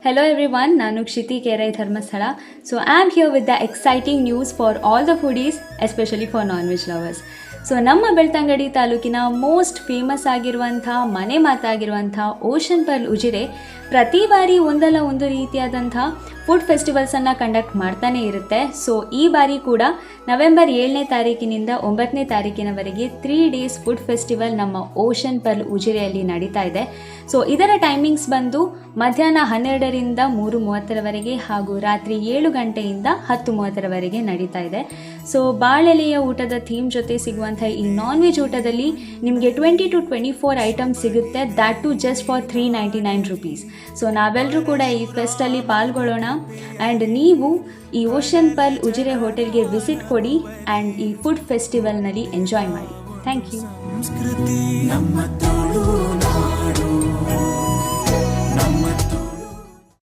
Hello everyone, ನಾನು Kshiti Kerai Dharmasthala. So I am here with the exciting news for all the foodies, especially for non-veg lovers. So ನಮ್ಮ ಬೆಳ್ತಂಗಡಿ ತಾಲೂಕಿನ most famous ಆಗಿರುವಂಥ ಮನೆ ಮಾತಾಗಿರುವಂಥ ocean pearl Ujire ಪ್ರತಿ ಬಾರಿ ಒಂದಲ್ಲ ಒಂದು ರೀತಿಯಾದಂಥ ಫುಡ್ ಫೆಸ್ಟಿವಲ್ಸನ್ನು ಕಂಡಕ್ಟ್ ಮಾಡ್ತಾನೆ ಇರುತ್ತೆ. ಸೊ ಈ ಬಾರಿ ಕೂಡ ನವೆಂಬರ್ 7ನೇ ತಾರೀಕಿನಿಂದ 9ನೇ ತಾರೀಕಿನವರೆಗೆ 3 days ಫುಡ್ ಫೆಸ್ಟಿವಲ್ ನಮ್ಮ ಓಷನ್ ಪರ್ಲ್ ಉಜಿರೆಯಲ್ಲಿ ನಡೀತಾ ಇದೆ. ಸೊ ಇದರ ಟೈಮಿಂಗ್ಸ್ ಬಂದು ಮಧ್ಯಾಹ್ನ 12ರಿಂದ 3:30ರವರೆಗೆ ಹಾಗೂ ರಾತ್ರಿ 7 ಗಂಟೆಯಿಂದ 10:30ರವರೆಗೆ ನಡೀತಾ ಇದೆ. ಸೊ ಬಾಳೆಲೆಯ ಊಟದ ಥೀಮ್ ಜೊತೆ ಸಿಗುವಂಥ ಈ ನಾನ್ ವೆಜ್ ಊಟದಲ್ಲಿ ನಿಮಗೆ 20 to 24 ಐಟಮ್ಸ್ ಸಿಗುತ್ತೆ, that too just for 399 rupees. So ನಾವೆಲ್ಲರೂ ಕೂಡ ಈ ಫೆಸ್ಟಲ್ಲಿ ಪಾಲ್ಗೊಳ್ಳೋಣ ಆ್ಯಂಡ್ ನೀವು ಈ ಓಷನ್ ಪರ್ಲ್ ಉಜಿರೆ ಹೋಟೆಲ್ಗೆ ವಿಸಿಟ್ ಕೊಡಿ ಆ್ಯಂಡ್ ಈ ಫುಡ್ ಫೆಸ್ಟಿವಲ್ನಲ್ಲಿ ಎಂಜಾಯ್ ಮಾಡಿ. Thank you.